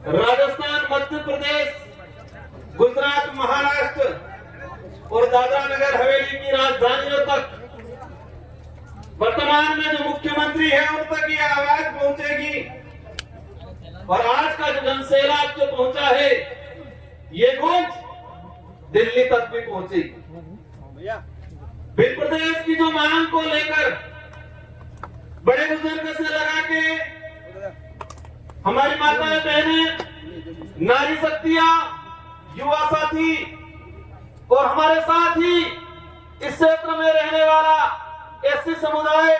राजस्थान, मध्य प्रदेश, गुजरात, महाराष्ट्र और दादरा नगर हवेली की राजधानियों तक वर्तमान में जो मुख्यमंत्री है उन तक ये आवाज पहुंचेगी। और आज का जो जनसैलाब जो पहुंचा है ये गूंज दिल्ली तक भी पहुंचेगी। भिल प्रदेश की जो मांग को लेकर बड़े बुजुर्ग से लगा के हमारी माताएं बहनें, नारी शक्तियां, युवा साथी और हमारे साथ ही इस क्षेत्र में रहने वाला एससी समुदाय,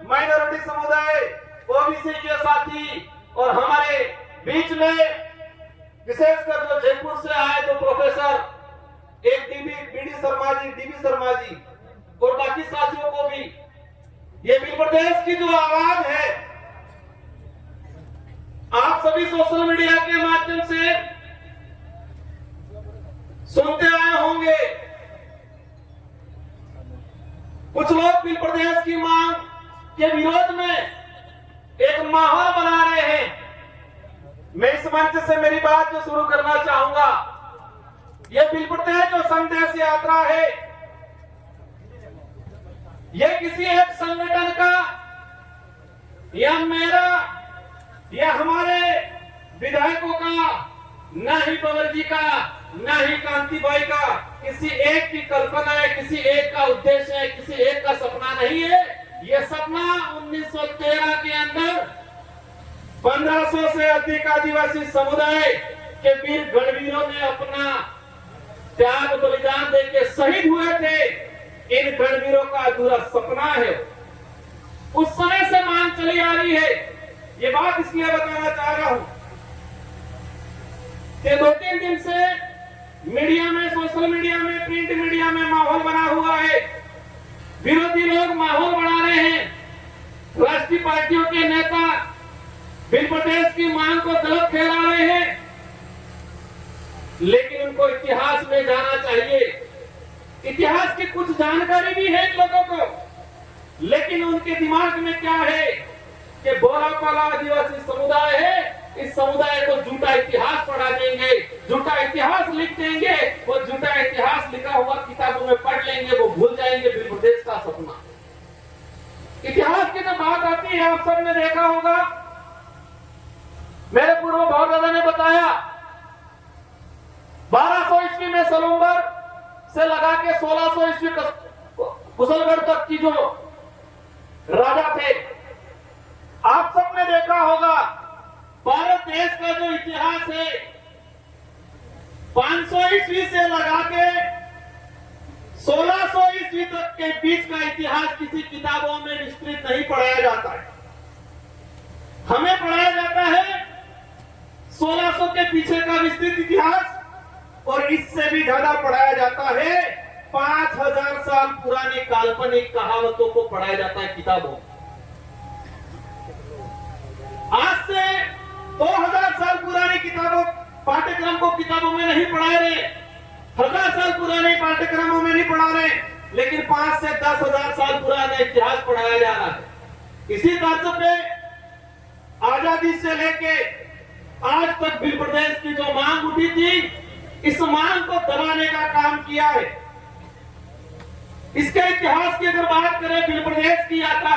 माइनॉरिटी समुदाय, ओबीसी के साथी और हमारे बीच में विशेषकर जो जयपुर से आए तो प्रोफेसर एक डीबी शर्मा जी और बाकी साथियों को भी ये भिल प्रदेश की जो आवाज है, आप सभी सोशल मीडिया के माध्यम से सुनते आए होंगे। कुछ लोग भिल प्रदेश की मांग के विरोध में एक माहौल बना रहे हैं। मैं इस मंच से मेरी बात जो शुरू करना चाहूंगा, यह भिल प्रदेश जो संदेश यात्रा है, यह किसी एक संगठन का या मेरा या हमारे विधायकों का, ना ही पवर जी का, ना ही कांतिबाई का किसी एक की कल्पना है, किसी एक का उद्देश्य है, किसी एक का सपना नहीं है। यह सपना 1913 के अंदर 1500 से अधिक आदिवासी समुदाय के वीर गणवीरों ने अपना त्याग बलिदान देके शहीद हुए थे। इन गणवीरों का अधूरा सपना है। उस समय से मांग चली आ रही है। ये बात इसलिए बताना चाह रहा हूं कि 2-3 दिन से मीडिया में, सोशल मीडिया में, प्रिंट मीडिया में माहौल बना हुआ है। विरोधी लोग माहौल बना रहे हैं। राष्ट्रीय पार्टियों के नेता भिल प्रदेश की मांग को गलत ठहरा रहे हैं, लेकिन उनको इतिहास में जाना चाहिए। इतिहास की कुछ जानकारी भी है इन लोगों को, लेकिन उनके दिमाग में क्या है कि बोरापाला आदिवासी समुदाय है, इस समुदाय को झूठा इतिहास पढ़ा देंगे, झूठा इतिहास लिख देंगे, वो झूठा इतिहास लिखा हुआ किताबों में पढ़ लेंगे, वो भूल जाएंगे भिल प्रदेश का सपना। इतिहास की जब बात आती है, आप सबने देखा होगा, मेरे पूर्व भावदादा ने बताया 1200 ईस्वी में सलूम्बर से लगा के 1600 ईस्वी कुशलगढ़ तक की जो राजा थे, आप सबने देखा होगा भारत देश का जो इतिहास है 500 ईस्वी से लगा के 1600 ईस्वी तक के बीच का इतिहास किसी किताबों में विस्तृत नहीं पढ़ाया जाता है। हमें पढ़ाया जाता है 1600 के पीछे का विस्तृत इतिहास, और इससे भी ज्यादा पढ़ाया जाता है 5000 साल पुरानी काल्पनिक कहावतों को पढ़ाया जाता है किताबों। आज से 2000 साल पुरानी किताबों पाठ्यक्रम को किताबों में नहीं पढ़ा रहे, 1000 साल पुराने पाठ्यक्रमों में नहीं पढ़ा रहे, लेकिन 5 से 10,000 साल पुराना इतिहास पढ़ाया जा रहा है। इसी तर्ज पे आजादी से लेके आज तक भिल प्रदेश की जो मांग उठी थी, इस मांग को दबाने का काम किया है। इसके इतिहास की अगर बात करें, भिल प्रदेश की यात्रा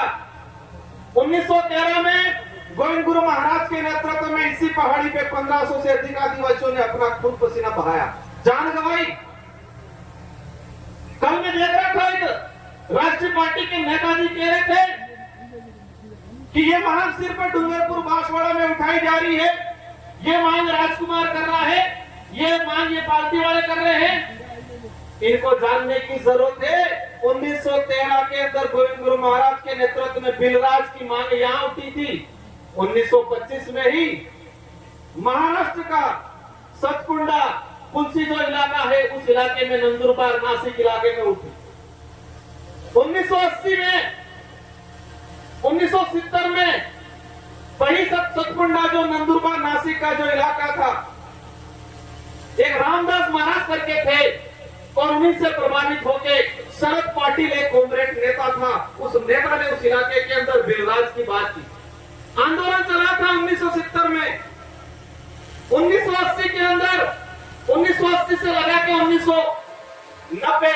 1913 में गोविंद गुरु महाराज के नेतृत्व में इसी पहाड़ी पे 1500 से अधिक आदिवासियों ने अपना खून पसीना बहाया, जान गंवाई। कल मैं देख रहा था, एक राष्ट्रीय पार्टी के नेता जी कह रहे थे कि ये मांग सिर पर डूंगरपुर बांसवाड़ा में उठाई जा रही है, ये मांग राजकुमार कर रहा है, ये मांग ये पार्टी वाले कर रहे हैं। इनको जानने की जरूरत है 1913 के अंदर गोविंद गुरु महाराज के नेतृत्व में भिलराज की मांग यहां उठी थी। 1925 में ही महाराष्ट्र का सतकुंडा पुलसी जो इलाका है, उस इलाके में नंदुरबार नासिक इलाके में उठी। 1980 में 1970 में वही सतकुंडा जो नंदुरबार नासिक का जो इलाका था, एक रामदास महाराज करके थे और उन्हीं से प्रभावित होकर शरद पाटिल एक कॉमरेड नेता था, उस नेता ने उस इलाके के अंदर भिलराज की बात की। आंदोलन चला था 1970 में। 1980 के अंदर 1980 से लगा के 1990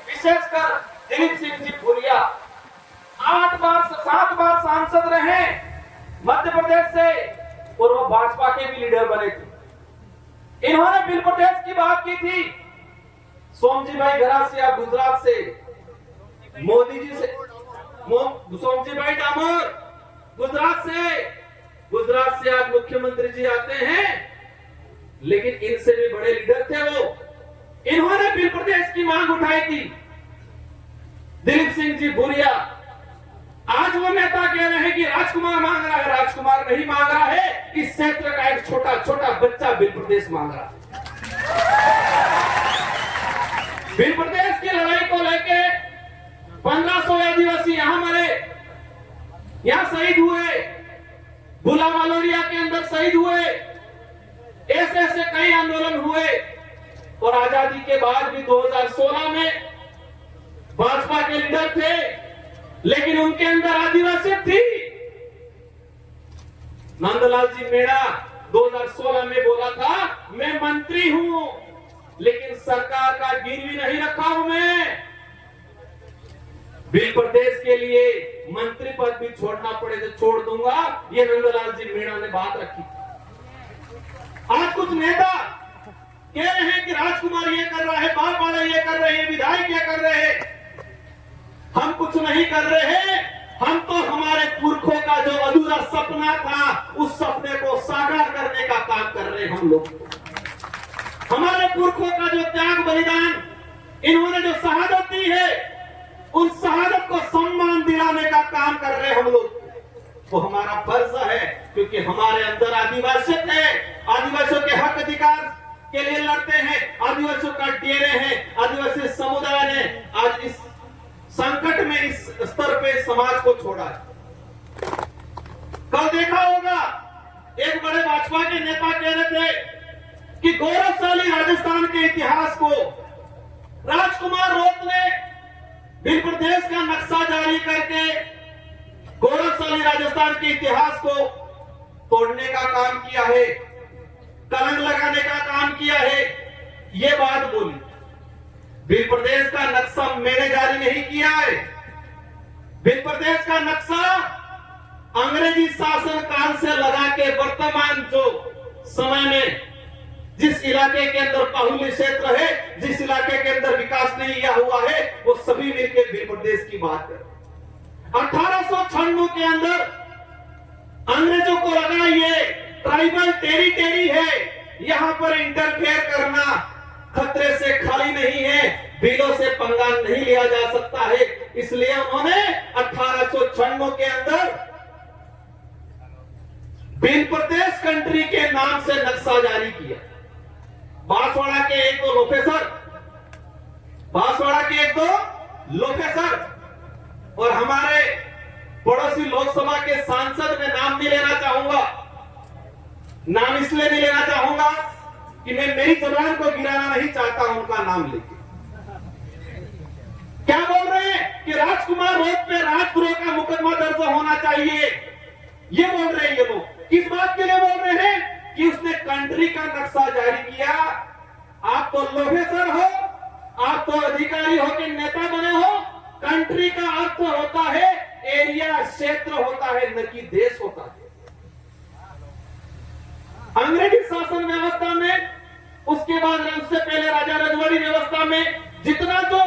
विशेषकर दिलीप सिंह जी भूरिया 7 बार सांसद रहे मध्य प्रदेश से और वो भाजपा के भी लीडर बने थे। इन्होंने बिल प्रदेश की बात की थी। सोमजी भाई घरासिया गुजरात से, मोदी जी से, सोमजी भाई डामोर गुजरात से आज मुख्यमंत्री जी आते हैं, लेकिन इनसे भी बड़े लीडर थे वो। इन्होंने बिल प्रदेश की मांग उठाई थी। दिलीप सिंह जी भूरिया, आज वो नेता कह रहे हैं कि राजकुमार मांग रहा है। राजकुमार नहीं मांग रहा है, इस क्षेत्र का एक छोटा छोटा बच्चा बिल प्रदेश मांग रहा है। बिल प्रदेश की लड़ाई को लेके 1500 आदिवासी यहां मरे, यहां शहीद हुए, बुला मालोरिया के अंदर शहीद हुए, ऐसे ऐसे कई आंदोलन हुए। और आजादी के बाद भी 2016 में भाजपा के लीडर थे, लेकिन उनके अंदर आदिवासी थी। नंदलाल जी मीणा 2016 में बोला था, मैं मंत्री हूं लेकिन सरकार का गिरवी नहीं रखा हूं मैं। बिल प्रदेश के लिए मंत्री पद भी छोड़ना पड़े तो छोड़ दूंगा, ये नंदलाल जी मीणा ने बात रखी। आज कुछ नेता कह रहे हैं कि राजकुमार ये कर रहा है, बाल वाले ये कर रहे हैं, विधायक ये कर रहे हैं। हम कुछ नहीं कर रहे हैं, हम तो हमारे पुरखों का जो अधूरा सपना था उस सपने को साकार करने का काम कर रहे हैं हम लोग। हमारे पुरखों का जो त्याग बलिदान, इन्होंने जो शहादत दी है, उन शहादत को सम्मान दिलाने का काम कर रहे हैं हम लोग। वो हमारा फर्ज है, क्योंकि हमारे अंदर आदिवासी है, आदिवासियों के हक अधिकार के लिए लड़ते हैं, आदिवासियों का डेरे हैं। आदिवासी समुदाय ने आज इस संकट में इस स्तर पे समाज को छोड़ा है। कल देखा होगा एक बड़े भाजपा के नेता कह रहे थे कि गौरवशाली राजस्थान के इतिहास को राजकुमार रोत ने बिल प्रदेश का नक्शा जारी करके गौरवशाली राजस्थान के इतिहास को तोड़ने का काम किया है, कलंक लगाने का काम किया है। ये बात बोली। बिल प्रदेश का नक्शा मैंने जारी नहीं किया है। बिल प्रदेश का नक्शा अंग्रेजी शासन काल से लगा के वर्तमान जो समय में जिस इलाके के अंदर बाहुल्य क्षेत्र है, जिस इलाके के अंदर विकास नहीं हुआ है, वो सभी मिलकर बिल प्रदेश की बात है। 1896 के अंदर अंग्रेजों को लगा ये ट्राइबल टेरिटरी है, यहां पर इंटरफेयर करना खतरे से खाली नहीं है, बिलों से पंगा नहीं लिया जा सकता है। इसलिए उन्होंने 1896 के अंदर बिल प्रदेश कंट्री के नाम से नक्शा जारी किया। बांसवाड़ा के एक दो लोफेसर और हमारे पड़ोसी लोकसभा के सांसद, में नाम नहीं लेना चाहूंगा, नाम इसलिए नहीं लेना चाहूंगा कि मैं मेरी जबान को गिराना नहीं चाहता हूं उनका नाम लेके। क्या बोल रहे हैं कि राजकुमार रोड पे राजद्रोह का मुकदमा दर्ज होना चाहिए, ये बोल रहे हैं ये लोग। किस बात के लिए बोल रहे हैं कि उसने कंट्री का नक्शा जारी किया। आप तो लोफेसर हो, आप तो अधिकारी हो के नेता बने हो। कंट्री का अर्थ होता है एरिया, क्षेत्र होता है, न कि देश होता है। अंग्रेजी शासन व्यवस्था में, उसके बाद उससे पहले राजा रजवाड़ी व्यवस्था में जितना जो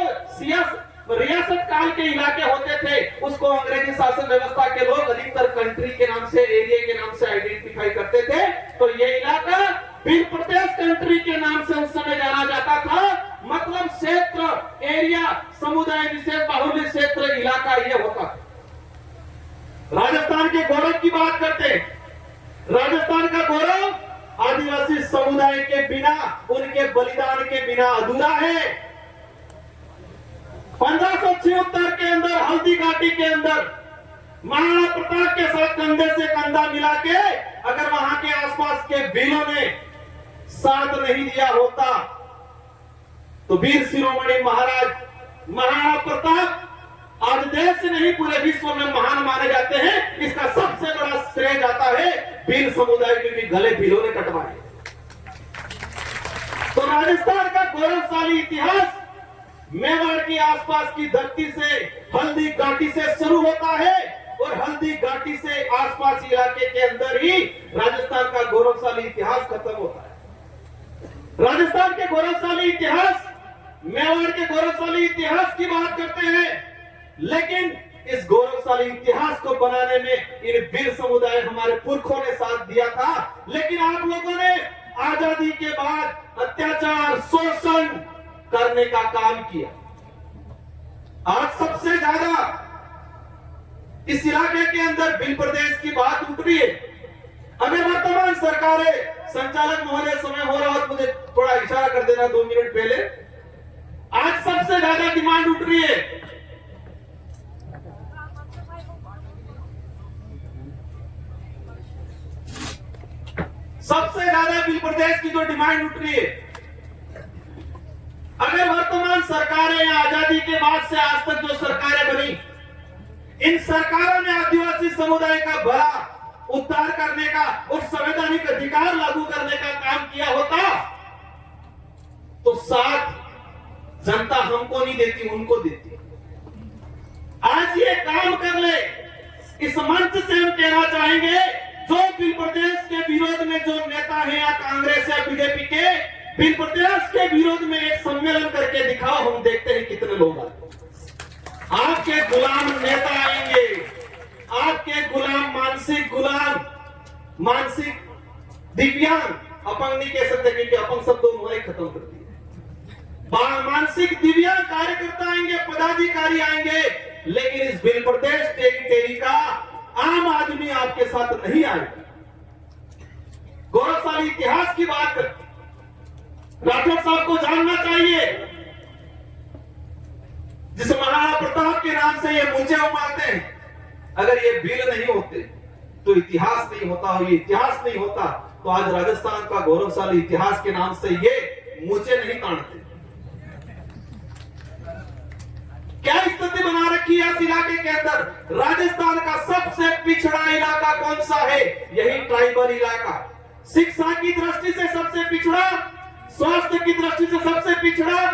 रियासत काल के इलाके होते थे, उसको अंग्रेजी शासन व्यवस्था के लोग अधिकतर कंट्री के नाम से, एरिया के नाम से आइडेंटिफाई करते थे। तो ये इलाका बिल प्रदेश कंट्री के नाम से उस समय जाना जाता था। मतलब क्षेत्र, एरिया, समुदाय विशेष, बाहुल्य क्षेत्र, इलाका ये होता था। राजस्थान के गौरव की बात करते हैं। राजस्थान का गौरव आदिवासी समुदाय के बिना, उनके बलिदान के बिना अधूरा है। 1576 के अंदर हल्दी घाटी के अंदर महाराणा प्रताप के साथ कंधे से कंधा मिला के अगर वहां के आसपास के भीलों ने साथ नहीं दिया होता तो वीर शिरोमणि महाराज महाराणा प्रताप आज देश से नहीं पूरे विश्व में महान माने जाते हैं। इसका सबसे बड़ा श्रेय जाता है भील समुदाय के, गले भीलों ने कटवाए। राजस्थान का गौरवशाली इतिहास मेवाड़ की आसपास की धरती से, हल्दी घाटी से शुरू होता है और हल्दी घाटी से आसपास इलाके के अंदर ही राजस्थान का गौरवशाली इतिहास खत्म होता है। राजस्थान के गौरवशाली इतिहास, मेवाड़ के गौरवशाली इतिहास की बात करते हैं, लेकिन इस गौरवशाली इतिहास को बनाने में इन वीर समुदाय हमारे पुरखों ने साथ दिया था। लेकिन आप लोगों ने आजादी के बाद अत्याचार, शोषण करने का काम किया। आज सबसे ज्यादा इस इलाके के अंदर भिल प्रदेश की बात उठ रही है। अगर वर्तमान सरकारें, संचालक महोदय समय हो रहा हो तो मुझे थोड़ा इशारा कर देना 2 मिनट पहले। आज सबसे ज्यादा डिमांड उठ रही है, सबसे ज्यादा भिल प्रदेश की जो डिमांड उठ रही है, अगर वर्तमान सरकारें या आजादी के बाद से आज तक जो सरकारें बनी, इन सरकारों ने आदिवासी समुदाय का भला उद्धार करने का और संवैधानिक अधिकार लागू करने का काम किया होता तो साथ जनता हमको नहीं देती, उनको देती। आज ये काम कर ले, इस मंच से हम कहना चाहेंगे, जो भिल प्रदेश के विरोध में जो नेता हैं या कांग्रेस या बीजेपी के, भिल प्रदेश के विरोध में एक सम्मेलन करके दिखाओ, हम देखते हैं कितने लोग आते। आपके गुलाम नेता आएंगे, आपके गुलाम मानसिक दिव्यांग, अपंग नहीं कह सकते क्योंकि अपंग शब्द उन्होंने खत्म कर दिया। मानसिक दिव्यांग कार्यकर्ता आएंगे, पदाधिकारी आएंगे, लेकिन इस भिल प्रदेश टेरिटरी का आम आदमी आपके साथ नहीं आएगा। गौरवशाली इतिहास की बात राठौर साहब को जानना चाहिए, जिस महाराणा प्रताप के नाम से ये मुझे उमारते हैं, अगर ये भील नहीं होते तो इतिहास नहीं होता, और ये इतिहास नहीं होता तो आज राजस्थान का गौरवशाली इतिहास के नाम से ये मुझे नहीं ताड़ते। क्या स्थिति बना रखी है इस इलाके के अंदर? राजस्थान का सबसे पिछड़ा इलाका कौन सा है? यही ट्राइबल इलाका। शिक्षा की दृष्टि से सबसे पिछड़ा, स्वास्थ्य की दृष्टि से सबसे पिछड़ा,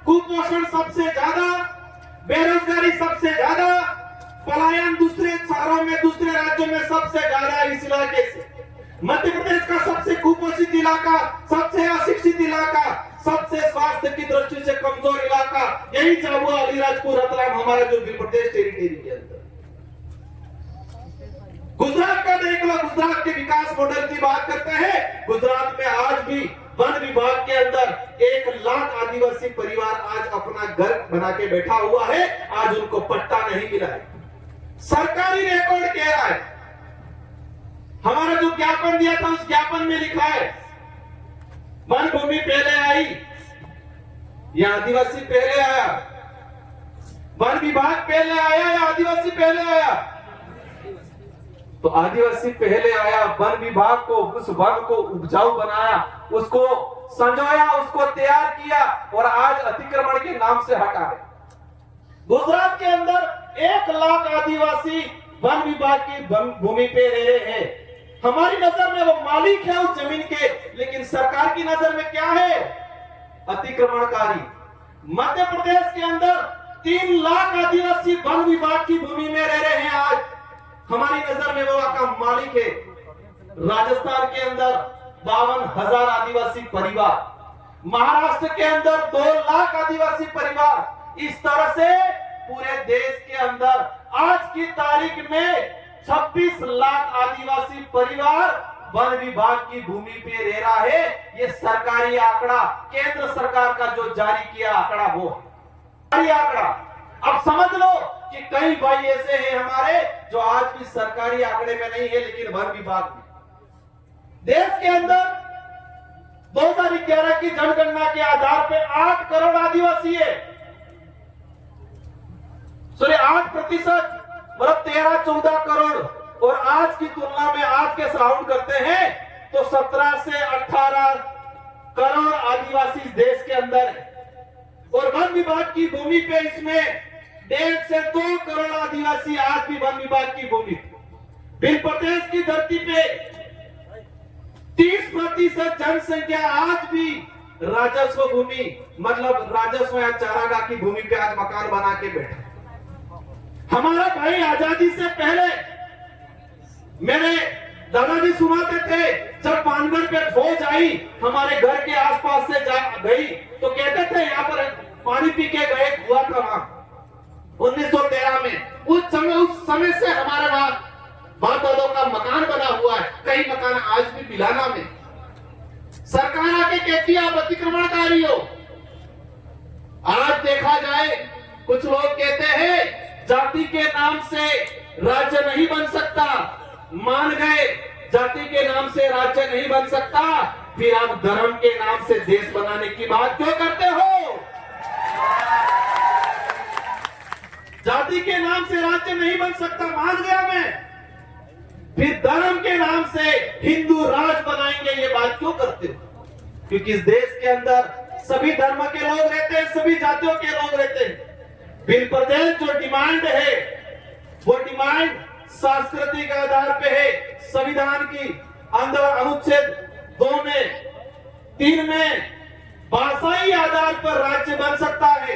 कुपोषण सबसे ज्यादा, बेरोजगारी सबसे ज्यादा, पलायन दूसरे शहरों में, दूसरे राज्यों में सबसे ज्यादा इस इलाके से। मध्य प्रदेश का सबसे कुपोषित इलाका, सबसे अशिक्षित इलाका, सबसे स्वास्थ्य की दृष्टि से कमजोर इलाका, यही झाबुआ, अलीराजपुर, रतलाम हमारा जो भिल प्रदेश टेरिटरी के अंदर। गुजरात का देख लो, गुजरात के विकास मॉडल की बात करते हैं। गुजरात में आज भी वन विभाग के अंदर 1 लाख आदिवासी परिवार आज अपना घर बना के बैठा हुआ है, आज उनको पट्टा नहीं मिला है। सरकारी रिकॉर्ड कह रहा है, हमारा जो ज्ञापन दिया था उस ज्ञापन में लिखा है वन भूमि पहले आई या आदिवासी पहले आया, वन विभाग पहले आया या आदिवासी पहले आया? तो आदिवासी पहले आया, वन विभाग को, उस वन को उपजाऊ बनाया, उसको संजोया, उसको तैयार किया और आज अतिक्रमण के नाम से हटा है। गुजरात के अंदर 1 लाख आदिवासी वन विभाग की भूमि पे रह रहे हैं। हमारी नजर में वो मालिक है उस जमीन के, लेकिन सरकार की नजर में क्या है? अतिक्रमणकारी। मध्य प्रदेश के अंदर 3 लाख आदिवासी वन विभाग की भूमि में रह रहे हैं, आज हमारी नजर में वो का मालिक है। राजस्थान के अंदर 52,000 आदिवासी परिवार, महाराष्ट्र के अंदर 2 लाख आदिवासी परिवार। इस तरह से पूरे देश के अंदर आज की तारीख में 26 लाख आदिवासी परिवार वन विभाग की भूमि पे रह रहा है। ये सरकारी आंकड़ा, केंद्र सरकार का जो जारी किया आंकड़ा, वो सरकारी आंकड़ा। अब समझ लो कि कई भाई ऐसे हैं हमारे जो आज भी सरकारी आंकड़े में नहीं है, लेकिन वन विभाग में। देश के अंदर 2011 की जनगणना के आधार पे 8 करोड़ आदिवासी है। 8% मतलब 13-14 करोड़, और आज की तुलना में आज के साउंड करते हैं तो 17 से 18 करोड़ आदिवासी देश के अंदर है। और वन विभाग की भूमि पे इसमें 1.5 से 2 करोड़ आदिवासी आज भी वन विभाग की भूमि। भिल प्रदेश की धरती पे 30% जनसंख्या आज भी राजस्व भूमि मतलब राजस्व या चारागाह की भूमि पे आज मकान बना के बैठे। हमारा भाई आजादी से पहले मेरे दादाजी सुनाते थे, जब पानगढ़ पे फौज आई हमारे घर के आसपास से जा गई तो कहते थे यहाँ पर पानी पी के गए हुआ था वहां 1913 में। उस समय से हमारे वहां बाप दादों का मकान बना हुआ है, कई मकान आज भी बिलाना में। सरकार आके कहती है आप अतिक्रमणकारी हो। आज देखा जाए कुछ लोग कहते हैं जाति के नाम से राज्य नहीं बन सकता, मान गए जाति के नाम से राज्य नहीं बन सकता, फिर आप धर्म के नाम से देश बनाने की बात क्यों करते हो? जाति के नाम से राज्य नहीं बन सकता मान गया मैं, फिर धर्म के नाम से हिंदू राज बनाएंगे ये बात क्यों करते हो? क्योंकि इस देश के अंदर सभी धर्म के लोग रहते हैं, सभी जातियों के लोग रहते हैं। बिल प्रदेश जो डिमांड है वो डिमांड सांस्कृतिक आधार पे है। संविधान की अंदर अनुच्छेद 2 में 3 में भाषाई आधार पर राज्य बन सकता है।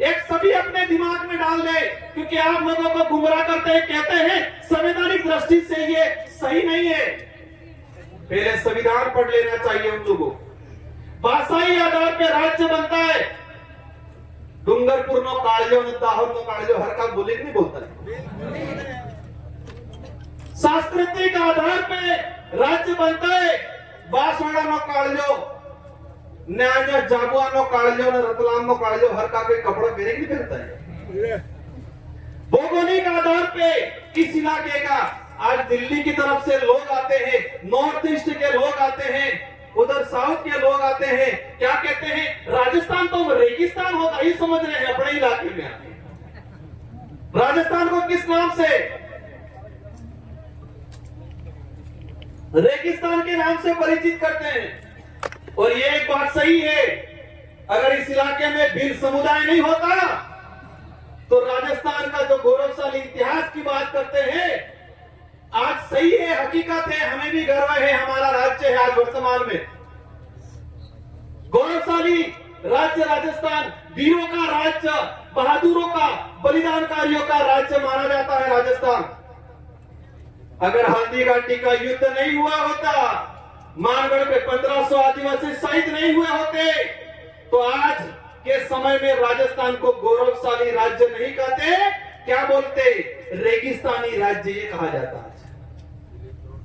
एक सभी अपने दिमाग में डाल ले, क्योंकि आप लोगों को गुमराह करते हैं, कहते हैं संवैधानिक दृष्टि से ये सही नहीं है। पहले संविधान पढ़ लेना चाहिए उन लोगों। भाषाई आधार पे राज्य बनता है। डूंगरपुर नो कालियो ने दाहोद नो कालियो हर का बोले नहीं बोलता है। सांस्कृतिक आधार पे राज्य बनता है। बांसवाड़ा नो कालियो न्याय जाबुआ नो कालियो ने रतलाम नो कालियो हर का कोई कपड़ा पहने नहीं पहनता है। भौगोलिक आधार पे इस इलाके का आज दिल्ली की तरफ से लोग आते हैं, नॉर्थ ईस्ट के लोग आते हैं, उधर साउथ के लोग आते हैं। क्या कहते हैं राजस्थान तो रेगिस्तान होगा ही समझ रहे हैं अपने इलाके में आके। राजस्थान को किस नाम से? रेगिस्तान के नाम से परिचित करते हैं। और ये एक बात सही है, अगर इस इलाके में भील समुदाय नहीं होता तो राजस्थान का जो गौरवशाली इतिहास की बात करते हैं आज सही है, हकीकत है, हमें भी गर्व है, हमारा राज्य है आज वर्तमान में गौरवशाली राज्य राजस्थान, वीरों का राज्य, बहादुरों का, बलिदानकारियों का राज्य माना जाता है राजस्थान। अगर हल्दी घाटी का युद्ध नहीं हुआ होता, मानगढ़ पे 1500 आदिवासी शहीद नहीं हुए होते, तो आज के समय में राजस्थान को गौरवशाली राज्य नहीं कहते, क्या बोलते? रेगिस्तानी राज्य ये कहा जाता है।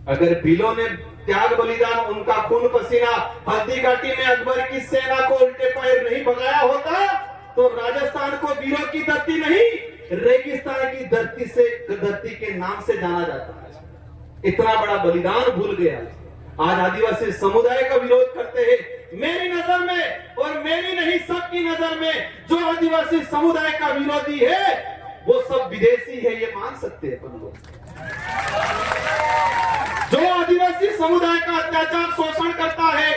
अगर भीलों ने त्याग बलिदान, उनका खून पसीना हल्दी घाटी में अकबर की सेना को उल्टे पैर नहीं भगाया होता तो राजस्थान को वीरों की धरती नहीं रेगिस्तान की धरती के नाम से जाना जाता है। इतना बड़ा बलिदान भूल गया। आज आदिवासी समुदाय का विरोध करते हैं। मेरी नजर में और मेरी नहीं सबकी नजर में जो आदिवासी समुदाय का विरोधी है वो सब विदेशी है, ये मान सकते हैं अपन लोग। जो आदिवासी समुदाय का अत्याचार शोषण करता है,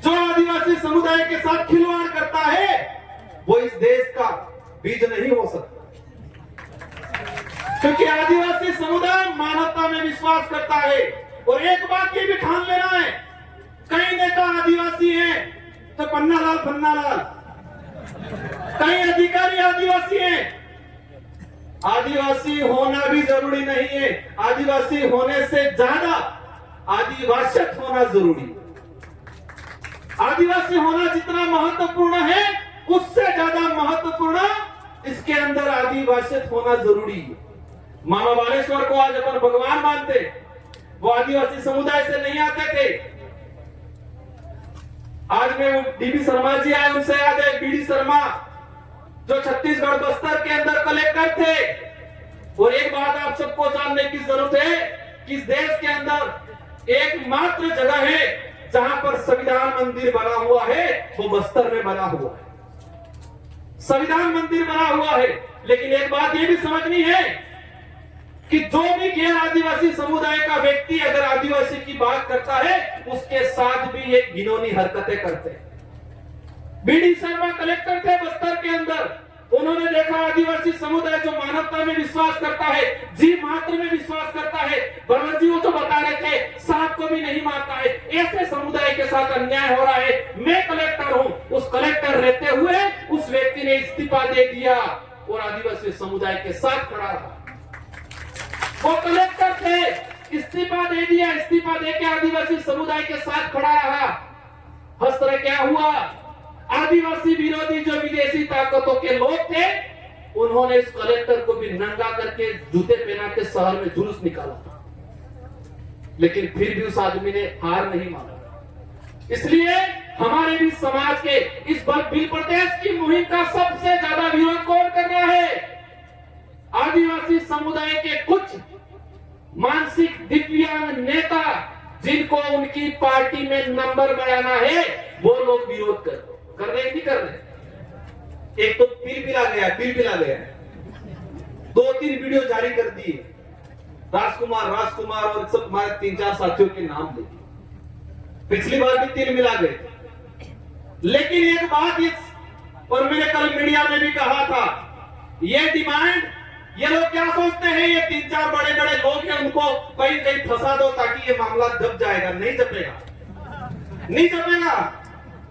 जो आदिवासी समुदाय के साथ खिलवाड़ करता है, वो इस देश का बीज नहीं हो सकता। क्योंकि आदिवासी समुदाय मानवता में विश्वास करता है। और एक बात ये भी ठान लेना है, कई नेता आदिवासी हैं तो पन्नालाल, कई अधिकारी आदिवासी हैं। आदिवासी होना भी जरूरी नहीं है, आदिवासी होने से ज्यादा आदिवासियत होना जरूरी है। आदिवासी होना जितना महत्वपूर्ण है उससे ज्यादा महत्वपूर्ण इसके अंदर आदिवासियत होना जरूरी है। मामा बालेश्वर को आज अपन भगवान मानते, वो आदिवासी समुदाय से नहीं आते थे। आज में डीबी शर्मा जी आए, उनसे याद है बीडी शर्मा जो छत्तीसगढ़ बस्तर के अंदर कलेक्टर थे। और एक बात आप सबको जानने की जरूरत है कि इस देश के अंदर एकमात्र जगह है जहां पर संविधान मंदिर बना हुआ है, वो बस्तर में बना हुआ है। संविधान मंदिर बना हुआ है। लेकिन एक बात ये भी समझनी है कि जो भी गैर आदिवासी समुदाय का व्यक्ति अगर आदिवासी की बात करता है उसके साथ भी ये घिनौनी हरकतें करते हैं। बीडी शर्मा कलेक्टर थे बस्तर के अंदर, उन्होंने देखा आदिवासी समुदाय जो मानवता में विश्वास करता है, जीव मात्र में विश्वास करता है, बर्बर जी वो तो बता रहे थे सांप को भी नहीं मारता है, ऐसे समुदाय के साथ अन्याय हो रहा है। मैं कलेक्टर हूं, उस कलेक्टर रहते हुए उस व्यक्ति ने इस्तीफा दे दिया और आदिवासी समुदाय के साथ खड़ा रहा। वो कलेक्टर थे, इस्तीफा दे दिया, इस्तीफा देके आदिवासी समुदाय के साथ खड़ा रहा। हस्त्र क्या हुआ? आदिवासी विरोधी जो विदेशी ताकतों के लोग थे, उन्होंने इस कलेक्टर को भी नंगा करके जूते पहना के शहर में जुलूस निकाला, लेकिन फिर भी उस आदमी ने हार नहीं माना। इसलिए हमारे भी समाज के इस बिल प्रदेश की मुहिम का सबसे ज्यादा विरोध कौन कर रहा है? आदिवासी समुदाय के कुछ मानसिक दिव्यांग नेता, जिनको उनकी पार्टी में नंबर बढ़ाना है, वो लोग विरोध कर रहे हैं, नहीं कर रहे। एक तो पिल पिला गया, 2-3 वीडियो जारी कर दी, राजकुमार और सब हमारे 3-4 साथियों के नाम लेके। पिछली बार भी 3 मिला गए। लेकिन एक बात और मैंने कल मीडिया में भी कहा था, ये डिमांड, ये लोग क्या सोचते हैं, ये 3-4 बड़े लोग हैं, उनको कहीं फंसा दो ताकि ये मामला जप जाएगा। नहीं जपेगा।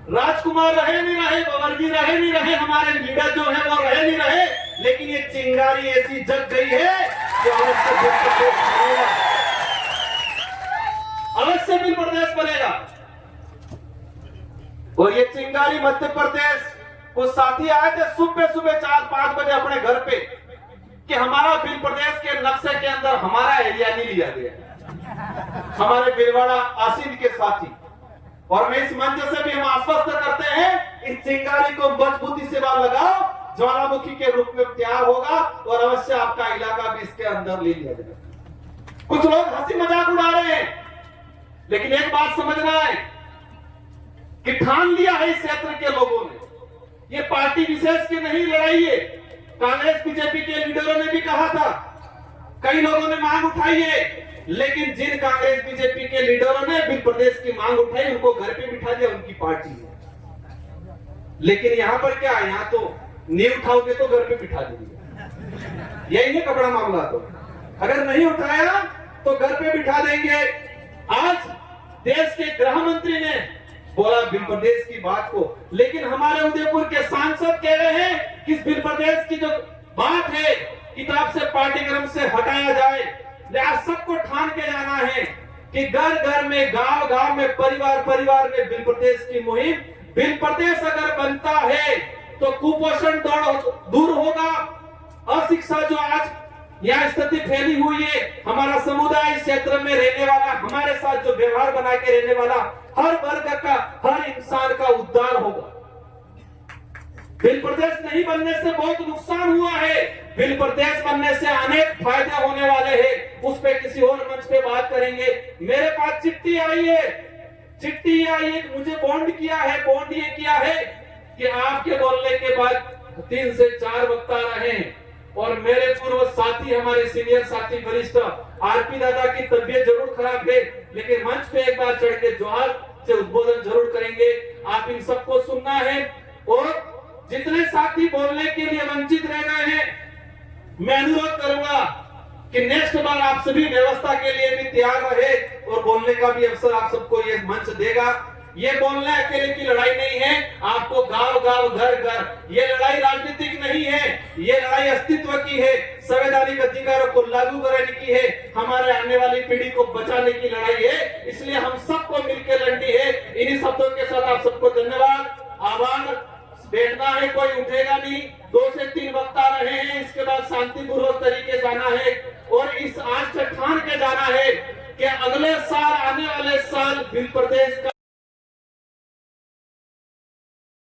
राजकुमार रहे नहीं रहे, बबर जी रहे नहीं रहे, हमारे लीडर जो है वो रहे नहीं रहे, लेकिन ये चिंगारी ऐसी जग गई है कि अवश्य बिल प्रदेश बनेगा। और ये चिंगारी मध्य प्रदेश, कुछ साथी आए थे सुबह 4-5 बजे अपने घर पे कि हमारा बिल प्रदेश के नक्शे के अंदर हमारा एरिया नहीं लिया गया, हमारे बिलवाड़ा आसिम के साथी। और मैं इस मंच से भी हम आश्वस्त करते हैं, इस चिंगारी को मजबूती से बाहर लगाओ, ज्वालामुखी के रूप में तैयार होगा और अवश्य आपका इलाका भी इसके अंदर ले लिया जाएगा। कुछ लोग हंसी मजाक उड़ा रहे हैं, लेकिन एक बात समझना है कि ठान लिया है इस क्षेत्र के लोगों ने, ये पार्टी विशेष की नहीं लड़ाई है। कांग्रेस बीजेपी के लीडरों ने भी कहा था, कई लोगों ने मांग उठाई है, लेकिन जिन कांग्रेस बीजेपी के लीडरों ने बिल प्रदेश की मांग उठाई, उनको घर पे बिठा दिया, उनकी पार्टी है। लेकिन यहाँ पर क्या है, यहाँ तो नहीं उठाओगे तो घर पे बिठा देंगे, यही है कपड़ा मामला। तो अगर नहीं उठाया तो घर पे बिठा देंगे। आज देश के गृह मंत्री ने बोला बिल प्रदेश की बात को, लेकिन हमारे उदयपुर के सांसद कह रहे हैं कि इस बिल प्रदेश की जो बात है, किताब से पाठ्यक्रम से हटाया जाए। सबको ठान के जाना है कि घर घर में, गांव गांव में, परिवार परिवार में बिल प्रदेश की मुहिम। बिल प्रदेश अगर बनता है तो कुपोषण दूर होगा, अशिक्षा जो आज यहाँ स्थिति फैली हुई है, हमारा समुदाय इस क्षेत्र में रहने वाला, हमारे साथ जो व्यवहार बना के रहने वाला हर वर्ग का, हर इंसान का उद्धार होगा। बिल प्रदेश नहीं बनने से बहुत नुकसान हुआ है, बिल प्रदेश बनने से अनेक फायदे होने वाले हैं, उस पे किसी और मंच पे बात करेंगे। मेरे पास चिट्ठी आई है, मुझे बॉन्ड ये किया है कि आपके बोलने के बाद 3 से 4 वक्ता रहे, और मेरे पूर्व साथी, हमारे सीनियर साथी वरिष्ठ आरपी दादा की तबीयत जरूर खराब है, लेकिन मंच पे एक बार चढ़ के जोहार से उद्बोधन जरूर करेंगे। आप इन सबको सुनना है, और जितने साथी बोलने के लिए वंचित रह गए हैं, मैं अनुरोध करूंगा कि नेक्स्ट बार आप सभी व्यवस्था के लिए भी तैयार रहे, और बोलने का भी अवसर आप सबको ये मंच देगा। ये बोलना अकेले की लड़ाई नहीं है, आपको गांव गांव, घर घर, ये लड़ाई राजनीतिक नहीं है, ये लड़ाई अस्तित्व की है, संवैधानिक अधिकारों को लागू करने की है, हमारे आने वाली पीढ़ी को बचाने की लड़ाई है। इसलिए हम सबको मिलकर लड़नी है। इन्हीं शब्दों के साथ आप सबको धन्यवाद, आभार। बैठना है, कोई उठेगा नहीं, 2 से 3 वक्ता रहे हैं, इसके बाद शांतिपूर्वक तरीके जाना है, और इस आज से ठान के जाना है कि अगले साल, आने वाले साल बिल प्रदेश का